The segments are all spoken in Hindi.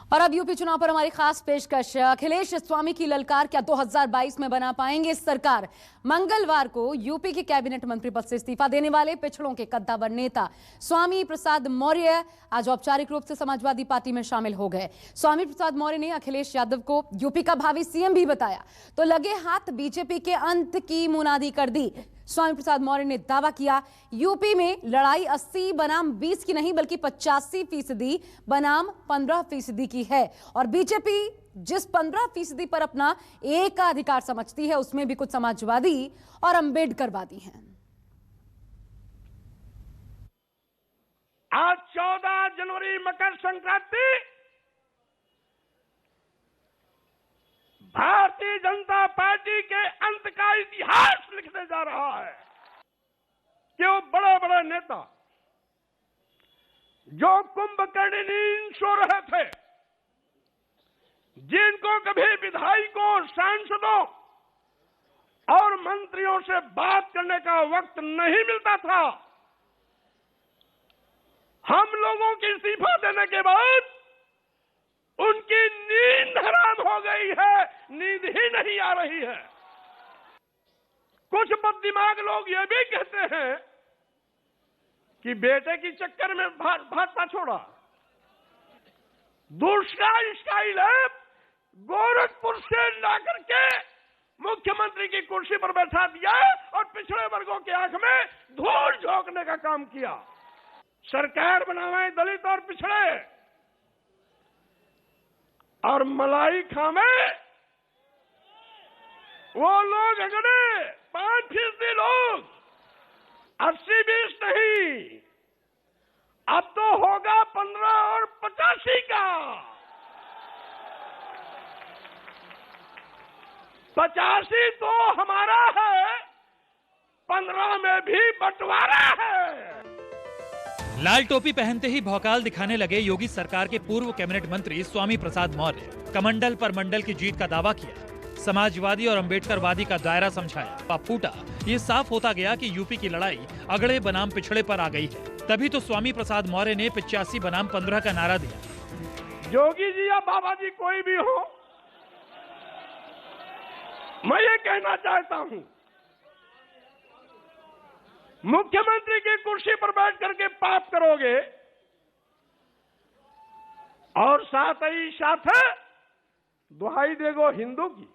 और अब यूपी चुनाव पर हमारी खास पेशकश। अखिलेश स्वामी की ललकार, क्या 2022 में बना पाएंगे सरकार? मंगलवार को यूपी के कैबिनेट मंत्री पद से इस्तीफा देने वाले पिछड़ों के कद्दावर नेता स्वामी प्रसाद मौर्य आज औपचारिक रूप से समाजवादी पार्टी में शामिल हो गए। स्वामी प्रसाद मौर्य ने अखिलेश यादव को यूपी का भावी सीएम भी बताया, तो लगे हाथ बीजेपी के अंत की मुनादी कर दी। स्वामी प्रसाद मौर्य ने दावा किया, यूपी में लड़ाई 80 बनाम 20 की नहीं बल्कि 85% बनाम 15% की है, और बीजेपी जिस 15% पर अपना एकाधिकार समझती है उसमें भी कुछ समाजवादी और अंबेडकरवादी हैं। आज 14 जनवरी मकर संक्रांति भारतीय जनता पार्टी के अंत का इतिहास लिखने जा रहा है कि वो बड़े बड़े नेता जो कुंभकर्ण नींद सो रहे थे, जिनको कभी विधायकों, सांसदों और मंत्रियों से बात करने का वक्त नहीं मिलता था, हम लोगों के इस्तीफा देने के बाद उनकी नींद हराम हो गई है, नींद ही नहीं आ रही है। कुछ बददिमाग लोग ये भी कहते हैं कि बेटे की चक्कर में भाजपा छोड़ा। दूसरा स्टाइल है गोरखपुर से लाकर के मुख्यमंत्री की कुर्सी पर बैठा दिया और पिछड़े वर्गों की आंख में धूल झोंकने का काम किया। सरकार बनावे दलित और पिछड़े और मलाई खावे वो लोग अगड़े 5% लोग, 80-20 नहीं, अब तो होगा 15 और 85 का। 85 तो हमारा है, 15 में भी बंटवारा है। लाल टोपी पहनते ही भौकाल दिखाने लगे योगी सरकार के पूर्व कैबिनेट मंत्री स्वामी प्रसाद मौर्य। कमंडल पर मंडल की जीत का दावा किया, समाजवादी और अंबेडकरवादी का दायरा समझाया। पाप फूटा, ये साफ होता गया कि यूपी की लड़ाई अगड़े बनाम पिछड़े पर आ गई है। तभी तो स्वामी प्रसाद मौर्य ने 85 बनाम 15 का नारा दिया। योगी जी या बाबा जी कोई भी हो, मैं ये कहना चाहता हूं, मुख्यमंत्री की कुर्सी पर बैठ करके पाप करोगे और साथ ही साथ दुहाई देगो हिंदू की।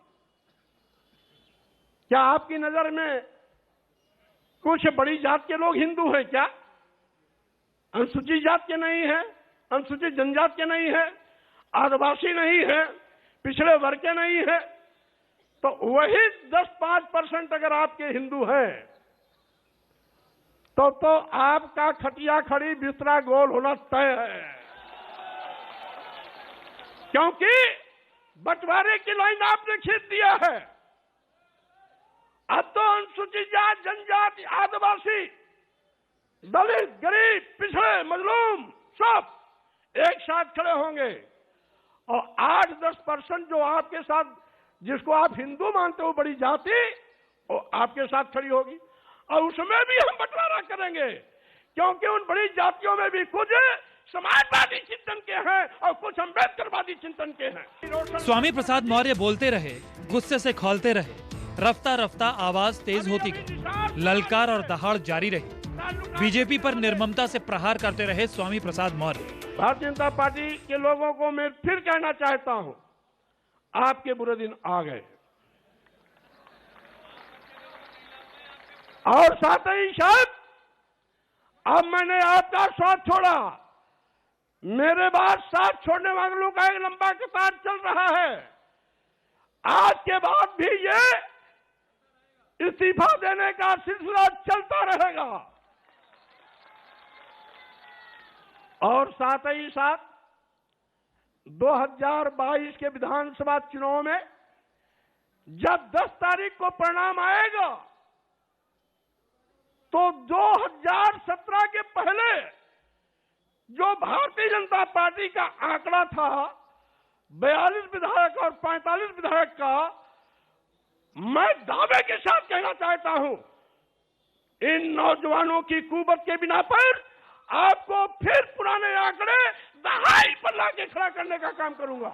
क्या आपकी नजर में कुछ बड़ी जात के लोग हिंदू हैं क्या? अनुसूचित जात के नहीं है, अनुसूचित जनजात के नहीं है, आदिवासी नहीं है, पिछड़े वर्ग के नहीं है, तो वही 10-5% अगर आपके हिंदू हैं तो आपका खटिया खड़ी बिस्तरा गोल होना तय है, क्योंकि बंटवारे की लाइन आपने खींच दिया है। अब तो अनुसूचित जात, जनजाति, आदिवासी, दलित, गरीब, पिछड़े, मजलूम सब एक साथ खड़े होंगे और 8-10% जो आपके साथ, जिसको आप हिंदू मानते हो बड़ी जाति, वो आपके साथ खड़ी होगी और उसमें भी हम बंटवारा करेंगे, क्योंकि उन बड़ी जातियों में भी कुछ समाजवादी चिंतन के हैं और कुछ अंबेडकरवादी चिंतन के हैं। स्वामी प्रसाद मौर्य बोलते रहे, गुस्से से खौलते रहे, रफ्ता रफ्ता आवाज तेज होती गई, ललकार और दहाड़ जारी रही। बीजेपी पर निर्ममता से प्रहार करते रहे स्वामी प्रसाद मौर्य। भारतीय जनता पार्टी के लोगों को मैं फिर कहना चाहता हूं, आपके बुरे दिन आ गए और साथ ही साथ अब मैंने आपका साथ छोड़ा, मेरे बाद साथ छोड़ने वालों का एक लंबा कतार चल रहा है। आज के बाद भी ये इस्तीफा देने का सिलसिला चलता रहेगा और साथ ही साथ 2022 के विधानसभा चुनाव में जब 10 तारीख को परिणाम आएगा तो 2017 के पहले जो भारतीय जनता पार्टी का आंकड़ा था 42 विधायक और 45 विधायक का, मैं दावे के साथ कहना चाहता हूं, इन नौजवानों की कुवत के बिना पर आपको फिर पुराने आंकड़े दहाई पर लाके खड़ा करने का काम करूंगा।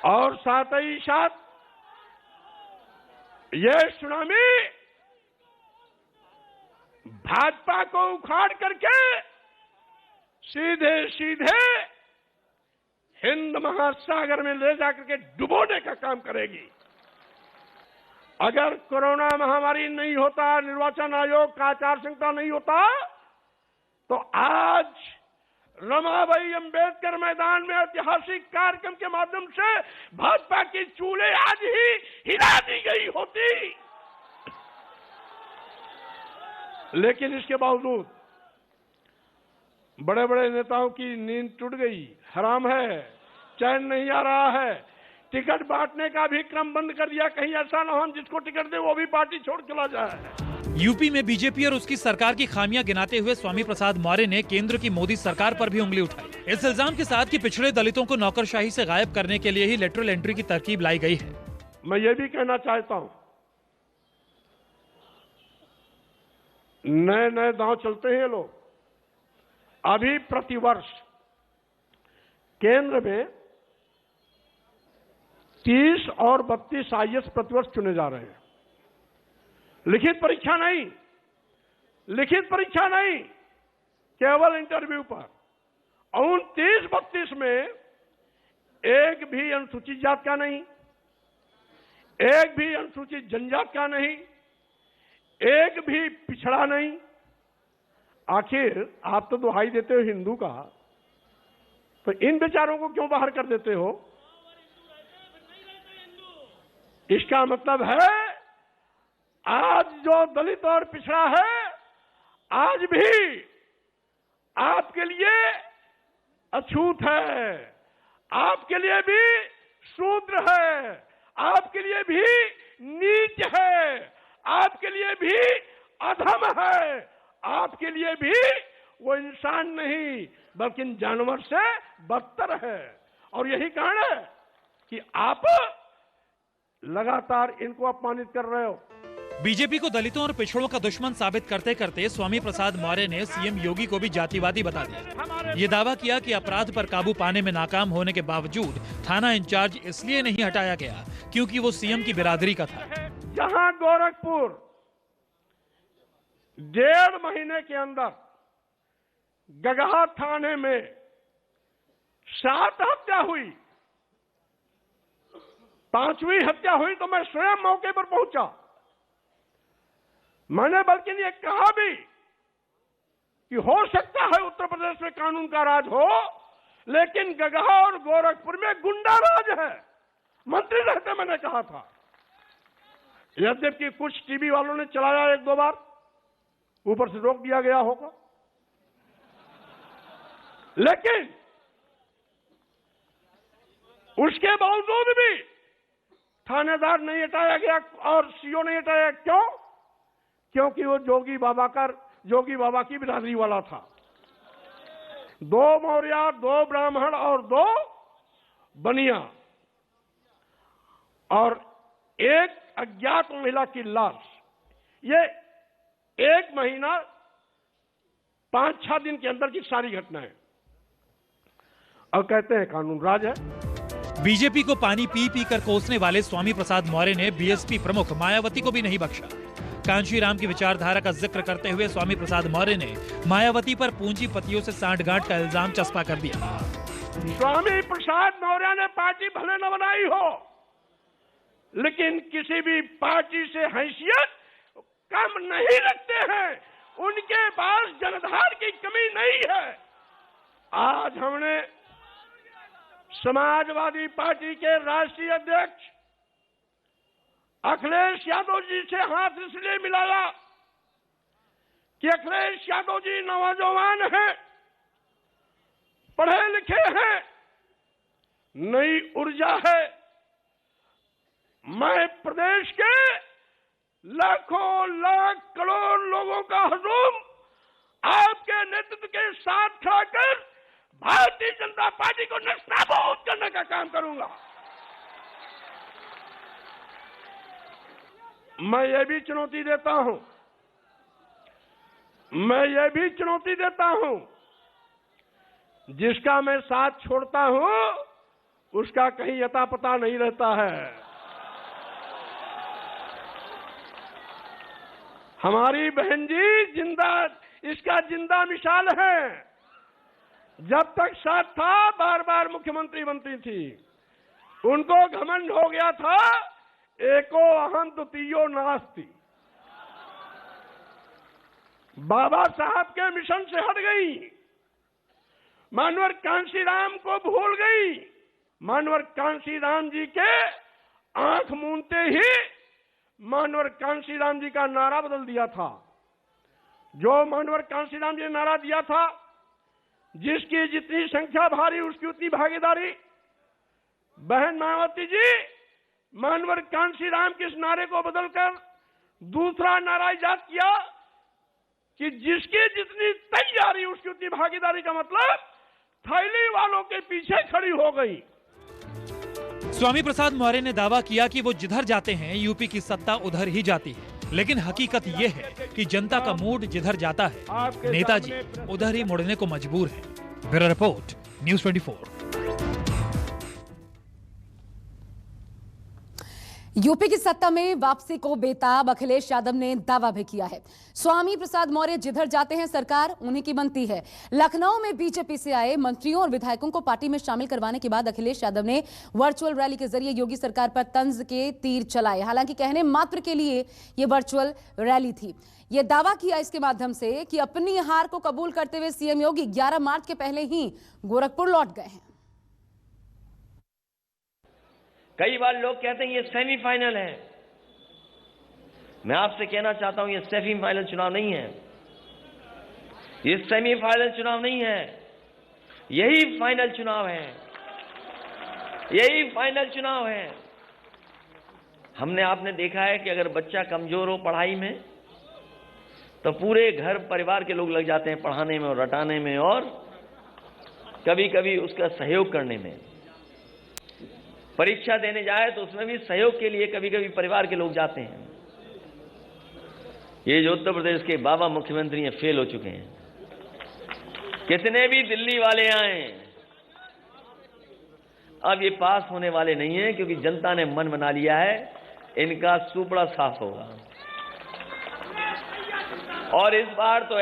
और साथ ही साथ ये सुनामी भाजपा को उखाड़ करके सीधे सीधे हिंद महासागर में ले जाकर के डुबोने का काम करेगी। अगर कोरोना महामारी नहीं होता, निर्वाचन आयोग का आचार संहिता नहीं होता, तो आज रमाबाई अंबेडकर मैदान में ऐतिहासिक कार्यक्रम के माध्यम से भाजपा की चूल्हे आज ही हिला दी गई होती। लेकिन इसके बावजूद बड़े बड़े नेताओं की नींद टूट गई, हराम है, चैन नहीं आ रहा है। टिकट बांटने का भी क्रम बंद कर दिया, कहीं ऐसा ना हो हम जिसको टिकट दे वो भी पार्टी छोड़ चला जाए। यूपी में बीजेपी और उसकी सरकार की खामियां गिनाते हुए स्वामी प्रसाद मौर्य ने केंद्र की मोदी सरकार पर भी उंगली उठाई। इस इल्जाम के साथ कि पिछड़े दलितों को नौकरशाही से गायब करने के लिए ही लेटरल एंट्री की तरकीब लाई गई है। मैं ये भी कहना चाहता हूं, नए नए दांव चलते हैं लोग। अभी प्रतिवर्ष केंद्र में 30 और 32 आईएएस प्रतिवर्ष चुने जा रहे हैं। लिखित परीक्षा नहीं, लिखित परीक्षा नहीं, केवल इंटरव्यू पर। और 30-32 में एक भी अनुसूचित जात का नहीं, एक भी अनुसूचित जनजात का नहीं, एक भी पिछड़ा नहीं। आखिर आप तो दुहाई देते हो हिंदू का, तो इन बेचारों को क्यों बाहर कर देते हो? इसका मतलब है आज जो दलित और पिछड़ा है, आज भी आपके लिए अछूत है, आपके लिए भी शूद्र है, आपके लिए भी नीच है, आपके लिए भी अधम है, आपके लिए भी वो इंसान नहीं बल्कि जानवर से बदतर है। और यही कारण है कि आप लगातार इनको अपमानित कर रहे हो। बीजेपी को दलितों और पिछड़ों का दुश्मन साबित करते करते स्वामी प्रसाद मौर्य ने सीएम योगी को भी जातिवादी बता दिया। ये दावा किया कि अपराध पर काबू पाने में नाकाम होने के बावजूद थाना इंचार्ज इसलिए नहीं हटाया गया क्योंकि वो सीएम की बिरादरी का था। जहां गोरखपुर 1.5 महीने के अंदर गगहा थाने में 7 हत्या हुई, 5वीं हत्या हुई तो मैं स्वयं मौके पर पहुंचा। मैंने बल्कि ये कहा भी कि हो सकता है उत्तर प्रदेश में कानून का राज हो, लेकिन गगहा और गोरखपुर में गुंडा राज है। मंत्री रहते मैंने कहा था। यद्यपि कुछ टीवी वालों ने चलाया 1-2 बार, ऊपर से रोक दिया गया होगा, लेकिन उसके बावजूद भी थानेदार नहीं हटाया गया और सीओ नहीं हटाया। क्यों? क्योंकि वो जोगी बाबा की बिरादरी वाला था। 2 मौर्य, 2 ब्राह्मण और 2 बनिया और एक अज्ञात महिला की लाश। ये 1 महीना 5-6 दिन के अंदर की सारी घटना है और कहते हैं कानून राज है। बीजेपी को पानी पी पी कर कोसने वाले स्वामी प्रसाद मौर्य ने बीएसपी प्रमुख मायावती को भी नहीं बख्शा। कांशीराम की विचारधारा का जिक्र करते हुए स्वामी प्रसाद मौर्य ने मायावती पर पूंजीपतियों से सांठगांठ का इल्जाम चस्पा कर दिया। स्वामी प्रसाद मौर्य ने पार्टी भले न बनाई हो, लेकिन किसी भी पार्टी से हैसियत कम नहीं रखते हैं। उनके पास जनाधार की कमी नहीं है। आज हमने समाजवादी पार्टी के राष्ट्रीय अध्यक्ष अखिलेश यादव जी से हाथ इसलिए मिलाया कि अखिलेश यादव जी नौजवान हैं, पढ़े लिखे हैं, नई ऊर्जा है। मैं प्रदेश के लाखों लाख करोड़ लोगों का हुजूम आपके नेतृत्व के साथ खड़ा कर भारतीय जनता पार्टी को नस्ताबूद करने का काम करूंगा। मैं ये भी चुनौती देता हूं मैं ये भी चुनौती देता हूं, जिसका मैं साथ छोड़ता हूं उसका कहीं अता पता नहीं रहता है। हमारी बहन जी इसका जिंदा मिसाल है। जब तक साथ था बार बार मुख्यमंत्री बनती थी, उनको घमंड हो गया था, एको अहम द्वितीयो नास्ति। बाबा साहब के मिशन से हट गई, मानवर कांशीराम को भूल गई। मानवर कांशीराम जी के आंख मूंदते ही मानवर कांशीराम जी का नारा बदल दिया था। जो मानवर कांशीराम जी ने नारा दिया था, जिसकी जितनी संख्या भारी उसकी उतनी भागीदारी। बहन मायावती जी, मानवर कांशीराम के इस नारे को बदलकर दूसरा नारा इजाद किया कि जिसकी जितनी तैयारी उसकी उतनी भागीदारी, का मतलब थैली वालों के पीछे खड़ी हो गई। स्वामी प्रसाद मौर्य ने दावा किया कि वो जिधर जाते हैं यूपी की सत्ता उधर ही जाती है, लेकिन हकीकत ये है कि जनता का मूड जिधर जाता है नेताजी उधर ही मुड़ने को मजबूर है। Bureau report, news 24। यूपी की सत्ता में वापसी को बेताब अखिलेश यादव ने दावा भी किया है। स्वामी प्रसाद मौर्य जिधर जाते हैं सरकार उन्हीं की बनती है। लखनऊ में बीजेपी से आए मंत्रियों और विधायकों को पार्टी में शामिल करवाने के बाद अखिलेश यादव ने वर्चुअल रैली के जरिए योगी सरकार पर तंज के तीर चलाए। हालांकि कहने मात्र के लिए यह वर्चुअल रैली थी। यह दावा किया इसके माध्यम से कि अपनी हार को कबूल करते हुए सीएम योगी 11 मार्च के पहले ही गोरखपुर लौट गए हैं। कई बार लोग कहते हैं ये सेमीफाइनल है। मैं आपसे कहना चाहता हूं ये सेमीफाइनल चुनाव नहीं है, ये सेमीफाइनल चुनाव नहीं है, यही फाइनल चुनाव है, यही फाइनल चुनाव है। आपने देखा है कि अगर बच्चा कमजोर हो पढ़ाई में तो पूरे घर परिवार के लोग लग जाते हैं पढ़ाने में और रटाने में और कभी कभी उसका सहयोग करने में। परीक्षा देने जाए तो उसमें भी सहयोग के लिए कभी कभी परिवार के लोग जाते हैं। ये जो उत्तर प्रदेश के बाबा मुख्यमंत्री हैं फेल हो चुके हैं। कितने भी दिल्ली वाले आए अब ये पास होने वाले नहीं है, क्योंकि जनता ने मन बना लिया है इनका सुपड़ा साफ होगा। और इस बार तो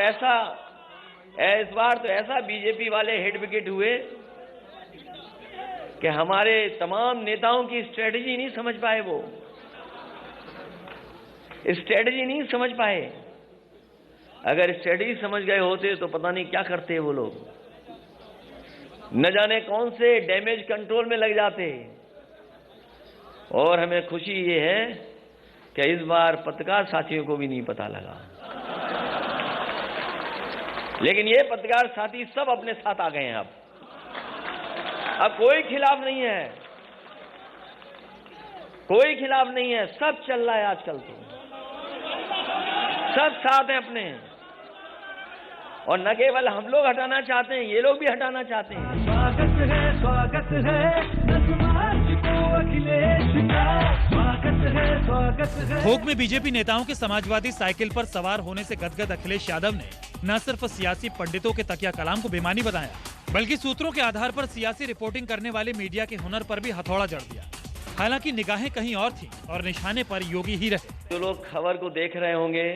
ऐसा बीजेपी वाले हिट विकेट हुए कि हमारे तमाम नेताओं की स्ट्रेटजी नहीं समझ पाए। वो स्ट्रेटजी नहीं समझ पाए। अगर स्ट्रेटजी समझ गए होते तो पता नहीं क्या करते वो लोग, न जाने कौन से डैमेज कंट्रोल में लग जाते। और हमें खुशी ये है कि इस बार पत्रकार साथियों को भी नहीं पता लगा, लेकिन ये पत्रकार साथी सब अपने साथ आ गए हैं। अब कोई खिलाफ नहीं है, कोई खिलाफ नहीं है, सब चल रहा है आजकल। तो सब साथ हैं अपने, और न केवल हम लोग हटाना चाहते हैं, ये लोग भी हटाना चाहते हैं। स्वागत है 10 मार्च को अखिलेश का, स्वागत है। भोग में बीजेपी नेताओं के समाजवादी साइकिल पर सवार होने से गदगद अखिलेश यादव ने न सिर्फ सियासी पंडितों के तकिया कलाम को बेमानी बताया, बल्कि सूत्रों के आधार पर सियासी रिपोर्टिंग करने वाले मीडिया के हुनर पर भी हथौड़ा जड़ दिया। हालांकि निगाहें कहीं और थी और निशाने पर योगी ही रहे। जो लोग खबर को देख रहे होंगे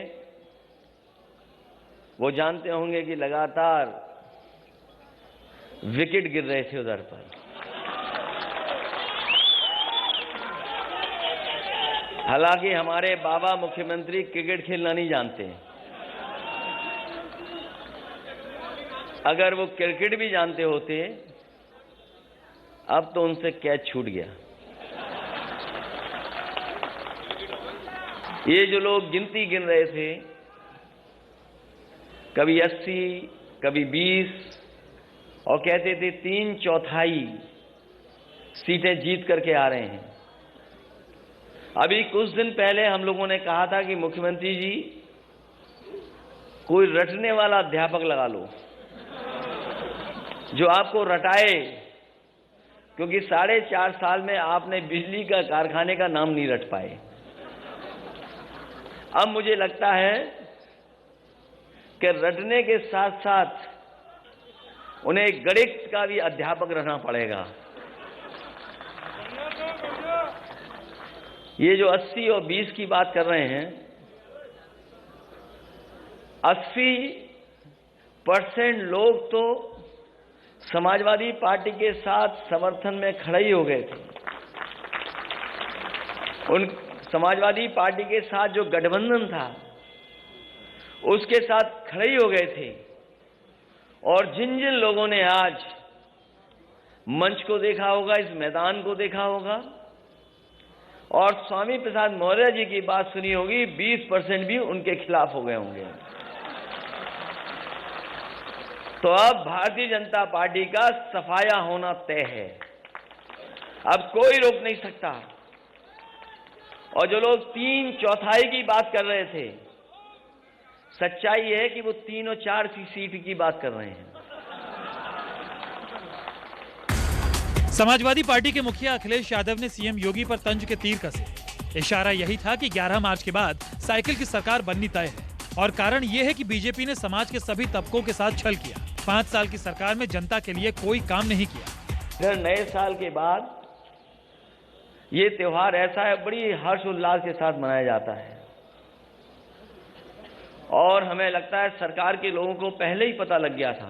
वो जानते होंगे कि लगातार विकेट गिर रहे थे उधर पर। हालांकि हमारे बाबा मुख्यमंत्री क्रिकेट खेलना नहीं जानते। अगर वो क्रिकेट भी जानते होते अब तो उनसे कैच छूट गया। ये जो लोग गिनती गिन रहे थे, कभी 80 कभी 20, और कहते थे 3/4 सीटें जीत करके आ रहे हैं। अभी कुछ दिन पहले हम लोगों ने कहा था कि मुख्यमंत्री जी कोई रटने वाला अध्यापक लगा लो जो आपको रटाए, क्योंकि 4.5 साल में आपने बिजली का कारखाने का नाम नहीं रट पाए। अब मुझे लगता है कि रटने के साथ साथ उन्हें गणित का भी अध्यापक रहना पड़ेगा। ये जो 80 और 20 की बात कर रहे हैं, 80% लोग तो समाजवादी पार्टी के साथ समर्थन में खड़े ही हो गए थे। उन समाजवादी पार्टी के साथ जो गठबंधन था उसके साथ खड़े ही हो गए थे। और जिन जिन लोगों ने आज मंच को देखा होगा, इस मैदान को देखा होगा और स्वामी प्रसाद मौर्य जी की बात सुनी होगी, 20% भी उनके खिलाफ हो गए होंगे। तो अब भारतीय जनता पार्टी का सफाया होना तय है, अब कोई रोक नहीं सकता। और जो लोग 3/4 की बात कर रहे थे, सच्चाई है कि वो 3 और 4 की सीट की बात कर रहे हैं। समाजवादी पार्टी के मुखिया अखिलेश यादव ने सीएम योगी पर तंज के तीर कसे। इशारा यही था कि 11 मार्च के बाद साइकिल की सरकार बननी तय है और कारण यह है कि बीजेपी ने समाज के सभी तबकों के साथ छल किया। 5 साल की सरकार में जनता के लिए कोई काम नहीं किया। फिर नए साल के बाद ये त्योहार ऐसा है, बड़ी हर्षोल्लास के साथ मनाया जाता है और हमें लगता है सरकार के लोगों को पहले ही पता लग गया था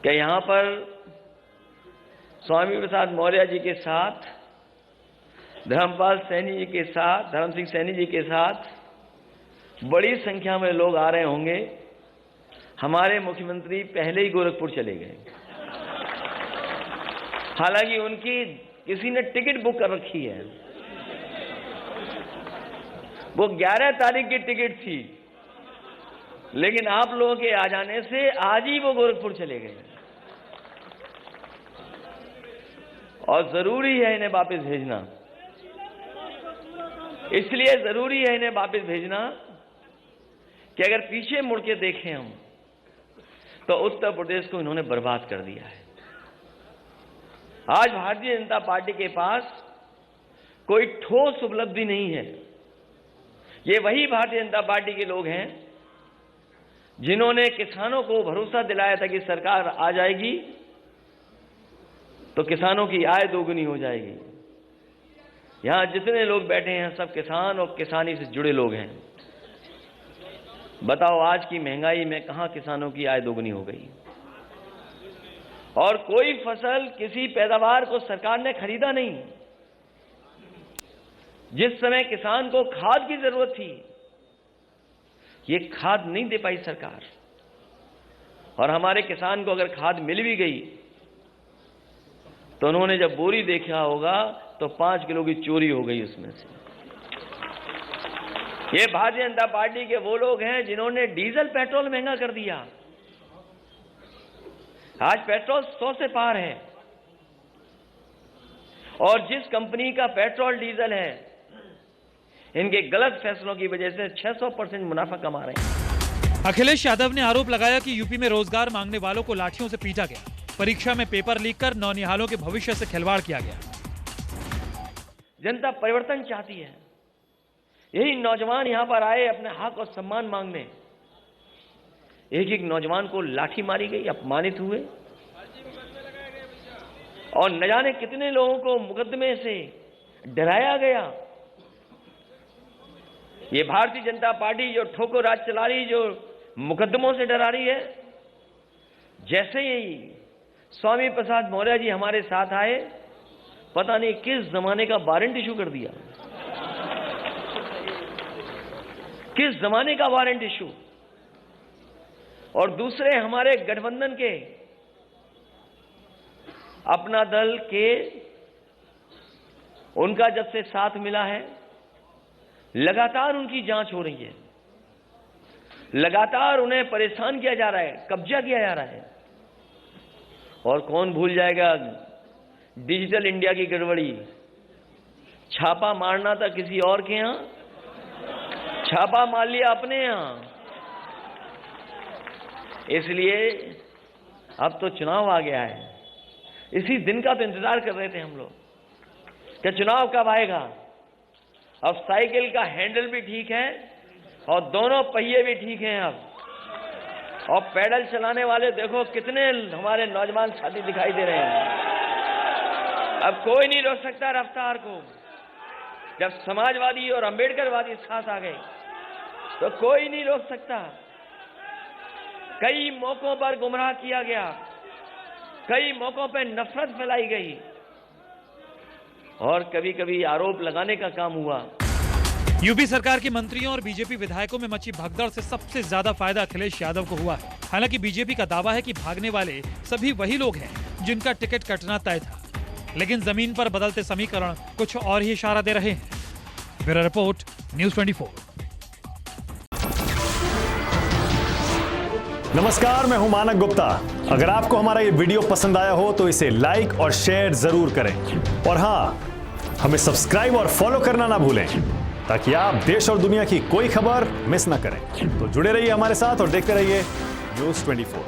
कि यहां पर स्वामी प्रसाद मौर्य जी के साथ, धर्मपाल सैनी जी के साथ, धर्म सिंह सैनी जी के साथ बड़ी संख्या में लोग आ रहे होंगे। हमारे मुख्यमंत्री पहले ही गोरखपुर चले गए, हालांकि उनकी किसी ने टिकट बुक कर रखी है। वो 11 तारीख की टिकट थी, लेकिन आप लोगों के आ जाने से आज ही वो गोरखपुर चले गए और जरूरी है इन्हें वापस भेजना। इसलिए जरूरी है इन्हें वापस भेजना कि अगर पीछे मुड़ के देखें हम तो उत्तर प्रदेश को इन्होंने बर्बाद कर दिया है। आज भारतीय जनता पार्टी के पास कोई ठोस उपलब्धि नहीं है। ये वही भारतीय जनता पार्टी के लोग हैं जिन्होंने किसानों को भरोसा दिलाया था कि सरकार आ जाएगी तो किसानों की आय दोगुनी हो जाएगी। यहां जितने लोग बैठे हैं सब किसान और किसानी से जुड़े लोग हैं। बताओ आज की महंगाई में कहां किसानों की आय दोगुनी हो गई? और कोई फसल, किसी पैदावार को सरकार ने खरीदा नहीं। जिस समय किसान को खाद की जरूरत थी, ये खाद नहीं दे पाई सरकार। और हमारे किसान को अगर खाद मिल भी गई तो उन्होंने जब बोरी देखा होगा तो 5 किलो की चोरी हो गई उसमें से। ये भारतीय जनता पार्टी के वो लोग हैं जिन्होंने डीजल पेट्रोल महंगा कर दिया। आज पेट्रोल 100 से पार है और जिस कंपनी का पेट्रोल डीजल है, इनके गलत फैसलों की वजह से 600% मुनाफा कमा रहे हैं। अखिलेश यादव ने आरोप लगाया कि यूपी में रोजगार मांगने वालों को लाठियों से पीटा गया, परीक्षा में पेपर लीक कर नौनिहालों के भविष्य से खिलवाड़ किया गया। जनता परिवर्तन चाहती है। यही नौजवान यहां पर आए अपने हक और सम्मान मांगने। एक एक नौजवान को लाठी मारी गई, अपमानित हुए और न जाने कितने लोगों को मुकदमे से डराया गया। ये भारतीय जनता पार्टी जो ठोको राज चला रही, जो मुकदमों से डरा रही है, जैसे ही स्वामी प्रसाद मौर्य जी हमारे साथ आए, पता नहीं किस जमाने का वारंट इशू कर दिया। किस जमाने का वारंट इशू। और दूसरे हमारे गठबंधन के अपना दल के, उनका जब से साथ मिला है, लगातार उनकी जांच हो रही है, लगातार उन्हें परेशान किया जा रहा है, कब्जा किया जा रहा है। और कौन भूल जाएगा डिजिटल इंडिया की गड़बड़ी। छापा मारना था किसी और के यहां, छापा मार लिया अपने यहां। इसलिए अब तो चुनाव आ गया है। इसी दिन का तो इंतजार कर रहे थे हम लोग कि चुनाव कब आएगा। अब साइकिल का हैंडल भी ठीक है और दोनों पहिए भी ठीक हैं अब। और पैडल चलाने वाले देखो कितने हमारे नौजवान साथी दिखाई दे रहे हैं। अब कोई नहीं रोक सकता रफ्तार को। जब समाजवादी और अंबेडकरवादी साथ आ गए तो कोई नहीं रोक सकता। कई मौकों पर गुमराह किया गया, कई मौकों पर नफरत फैलाई गई और कभी कभी आरोप लगाने का काम हुआ। यूपी सरकार के मंत्रियों और बीजेपी विधायकों में मची भगदड़ से सबसे ज्यादा फायदा अखिलेश यादव को हुआ है। हालांकि बीजेपी का दावा है कि भागने वाले सभी वही लोग हैं जिनका टिकट कटना तय था, लेकिन जमीन पर बदलते समीकरण कुछ और ही इशारा दे रहे हैं। Bureau report, news 24। नमस्कार, मैं हूं मानक गुप्ता। अगर आपको हमारा ये वीडियो पसंद आया हो तो इसे लाइक और शेयर जरूर करें, और हाँ, हमें सब्सक्राइब और फॉलो करना ना भूलें ताकि आप देश और दुनिया की कोई खबर मिस ना करें। तो जुड़े रहिए हमारे साथ और देखते रहिए न्यूज़ 24।